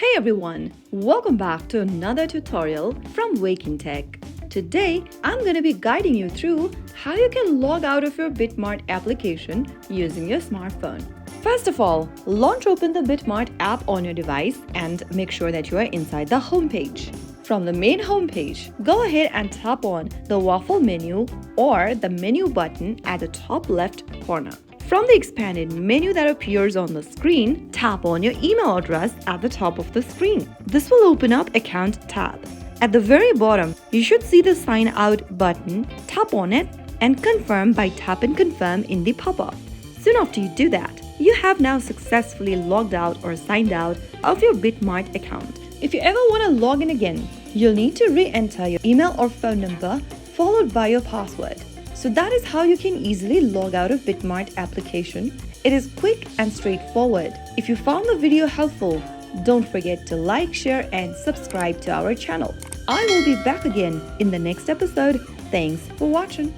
Hey everyone, welcome back to another tutorial from Wake&Tech. Today, I'm going to be guiding you through how you can log out of your BitMart application using your smartphone. First of all, launch open the BitMart app on your device and make sure that you are inside the homepage. From the main homepage, go ahead and tap on the waffle menu or the menu button at the top left corner. From the expanded menu that appears on the screen, tap on your email address at the top of the screen. This will open up Account tab. At the very bottom, you should see the Sign Out button. Tap on it and confirm by tap and confirm in the pop-up. Soon after you do that, you have now successfully logged out or signed out of your BitMart account. If you ever want to log in again, you'll need to re-enter your email or phone number followed by your password. So that is how you can easily log out of BitMart application. It is quick and straightforward. If you found the video helpful, don't forget to like, share and subscribe to our channel. I will be back again in the next episode. Thanks for watching.